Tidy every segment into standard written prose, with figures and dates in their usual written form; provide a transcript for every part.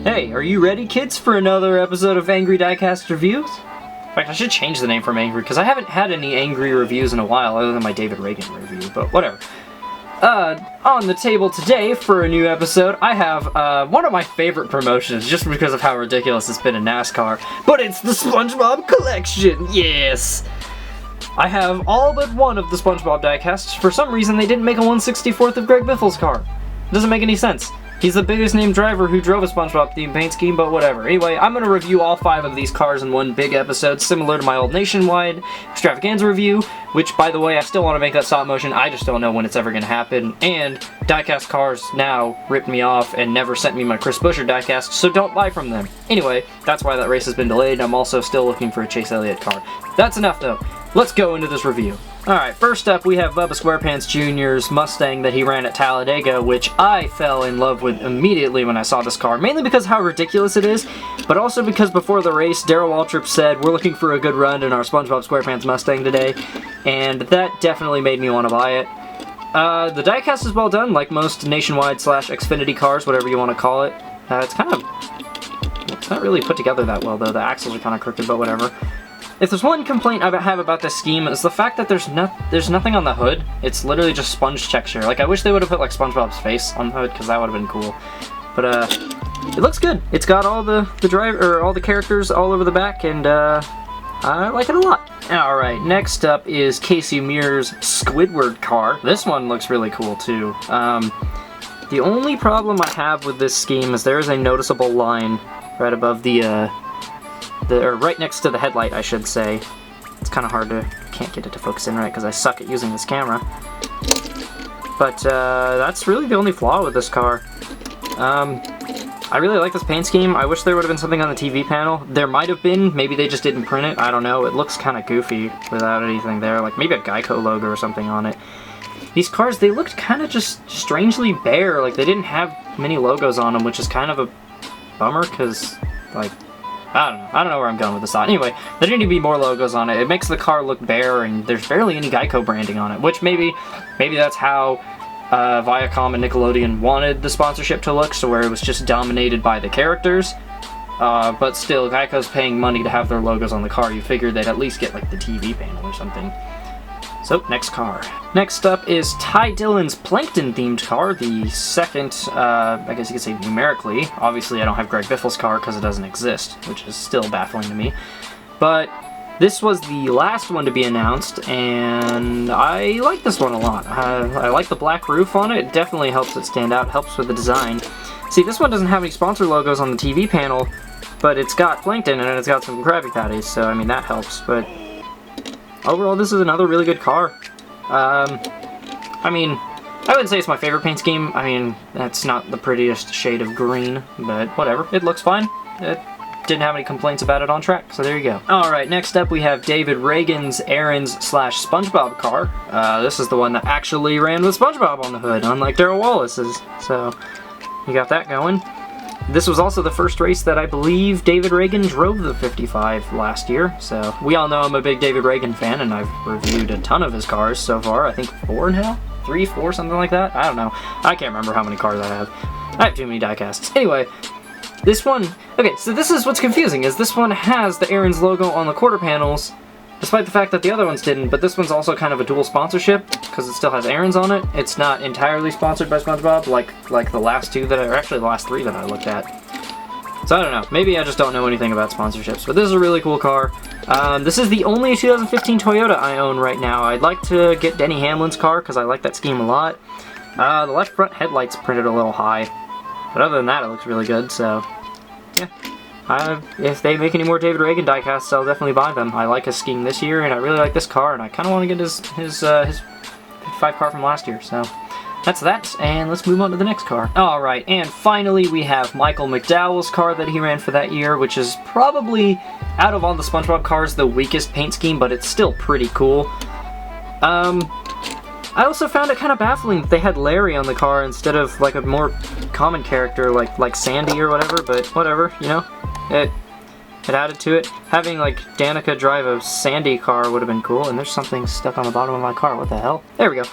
Hey, are you ready, kids, for another episode of Angry Diecast Reviews? In fact, I should change the name from Angry, because I haven't had any angry reviews in a while, other than my David Reagan review, but whatever. On the table today for a new episode, I have, one of my favorite promotions, just because of how ridiculous it's been in NASCAR, but it's the Spongebob Collection, yes! I have all but one of the Spongebob diecasts. For some reason, they didn't make a 1/64th of Greg Biffle's car. It doesn't make any sense. He's the biggest named driver who drove a SpongeBob themed paint scheme, but whatever. Anyway, I'm going to review all 5 of these cars in one big episode, similar to my old Nationwide Extravaganza review, which, by the way, I still want to make that stop motion, I just don't know when it's ever going to happen. And Diecast Cars now ripped me off and never sent me my Chris Buescher diecast, so don't buy from them. Anyway, that's why that race has been delayed. I'm also still looking for a Chase Elliott car. That's enough, though. Let's go into this review. Alright, first up we have Bubba SquarePants Jr.'s Mustang that he ran at Talladega, which I fell in love with immediately when I saw this car, mainly because how ridiculous it is, but also because before the race, Darrell Waltrip said, we're looking for a good run in our SpongeBob SquarePants Mustang today, and that definitely made me want to buy it. The diecast is well done, like most Nationwide / Xfinity cars, whatever you want to call it. It's not really put together that well though, the axles are kind of crooked, but whatever. If there's one complaint I have about this scheme, is the fact that there's nothing on the hood. It's literally just sponge texture. Like, I wish they would have put, like, SpongeBob's face on the hood, because that would have been cool. But, it looks good. It's got all the all the characters all over the back, and, I like it a lot. Alright, next up is Casey Muir's Squidward car. This one looks really cool, too. The only problem I have with this scheme is there is a noticeable line right above or right next to the headlight, I should say. It's kind of hard to, can't get it to focus in right because I suck at using this camera. But that's really the only flaw with this car. I really like this paint scheme. I wish there would have been something on the TV panel. There might have been, maybe they just didn't print it, I don't know. It looks kind of goofy without anything there, like maybe a Geico logo or something on it. These cars, they looked kind of just strangely bare, like they didn't have many logos on them, which is kind of a bummer because, like, I don't know where I'm going with this thought. Anyway, there need to be more logos on it. It makes the car look bare, and there's barely any Geico branding on it, which maybe that's how Viacom and Nickelodeon wanted the sponsorship to look, so where it was just dominated by the characters. But still, Geico's paying money to have their logos on the car. You figure they'd at least get, like, the TV panel or something. So, next car. Next up is Ty Dillon's Plankton-themed car, the second, I guess you could say numerically. Obviously, I don't have Greg Biffle's car because it doesn't exist, which is still baffling to me. But this was the last one to be announced, and I like this one a lot. I like the black roof on it. It definitely helps it stand out, helps with the design. See, this one doesn't have any sponsor logos on the TV panel, but it's got Plankton and it's got some Krabby Patties, so I mean, that helps, but overall, this is another really good car. I mean, I wouldn't say it's my favorite paint scheme. I mean, that's not the prettiest shade of green, but whatever. It looks fine. It didn't have any complaints about it on track, so there you go. Alright, next up we have David Reagan's Aaron's / SpongeBob car. This is the one that actually ran with SpongeBob on the hood, unlike Darrell Wallace's. So, you got that going. This was also the first race that I believe David Reagan drove the 55 last year, so we all know I'm a big David Reagan fan, and I've reviewed a ton of his cars so far. I think 4 now? 3, 4, something like that? I don't know. I can't remember how many cars I have. I have too many diecasts. Anyway, this one... Okay, so this is what's confusing, is this one has the Aaron's logo on the quarter panels, despite the fact that the other ones didn't, but this one's also kind of a dual sponsorship, because it still has Aaron's on it. It's not entirely sponsored by SpongeBob, like the last 2 that or actually the last 3 that I looked at. So I don't know, maybe I just don't know anything about sponsorships, but this is a really cool car. This is the only 2015 Toyota I own right now. I'd like to get Denny Hamlin's car, because I like that scheme a lot. The left front headlight's printed a little high, but other than that, it looks really good, so yeah. If they make any more David Reagan diecasts, I'll definitely buy them. I like his scheme this year, and I really like this car, and I kind of want to get his 55 car from last year, so that's that, and let's move on to the next car. Alright, and finally we have Michael McDowell's car that he ran for that year, which is probably, out of all the SpongeBob cars, the weakest paint scheme, but it's still pretty cool. I also found it kind of baffling that they had Larry on the car instead of, like, a more common character like Sandy or whatever, but whatever, you know? It added to it. Having, like, Danica drive a Sandy car would have been cool, and there's something stuck on the bottom of my car. What the hell? There we go.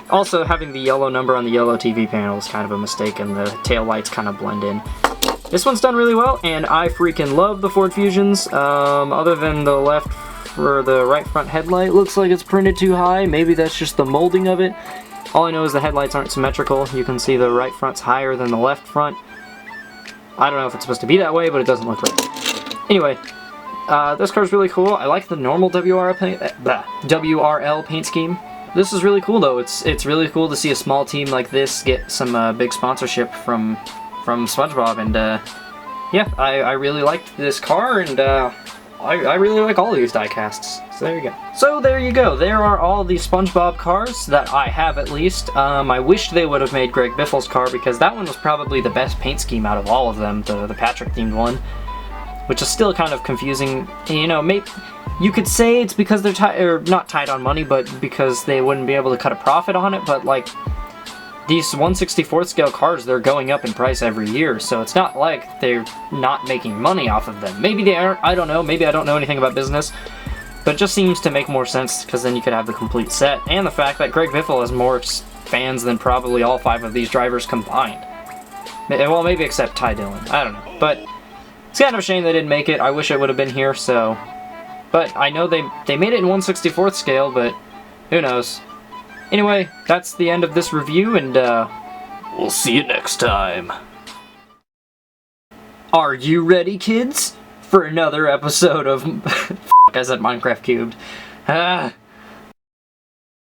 Also, having the yellow number on the yellow TV panel is kind of a mistake, and the tail lights kind of blend in. This one's done really well, and I freaking love the Ford Fusions. Other than the left for the right front headlight, looks like it's printed too high. Maybe that's just the molding of it. All I know is the headlights aren't symmetrical. You can see the right front's higher than the left front. I don't know if it's supposed to be that way, but it doesn't look right. Anyway, this car's really cool. I like the normal WRL paint scheme. This is really cool though. It's really cool to see a small team like this get some big sponsorship from Spongebob, and yeah, I really liked this car, and I really like all of these diecasts. So there you go. So there you go. There are all the SpongeBob cars that I have, at least. I wish they would have made Greg Biffle's car, because that one was probably the best paint scheme out of all of them, the Patrick themed one, which is still kind of confusing. You know, maybe you could say it's because they're not tight on money, but because they wouldn't be able to cut a profit on it. But like, these 1/64th scale cars, they're going up in price every year, so it's not like they're not making money off of them. Maybe they aren't, I don't know, maybe I don't know anything about business, but it just seems to make more sense, because then you could have the complete set, and the fact that Greg Biffle has more fans than probably all 5 of these drivers combined. Well, maybe except Ty Dillon, I don't know, but it's kind of a shame they didn't make it. I wish it would have been here, so... But I know they made it in 1/64th scale, but who knows. Anyway, that's the end of this review, and we'll see you next time. Are you ready, kids? For another episode of... I said Minecraft Cubed.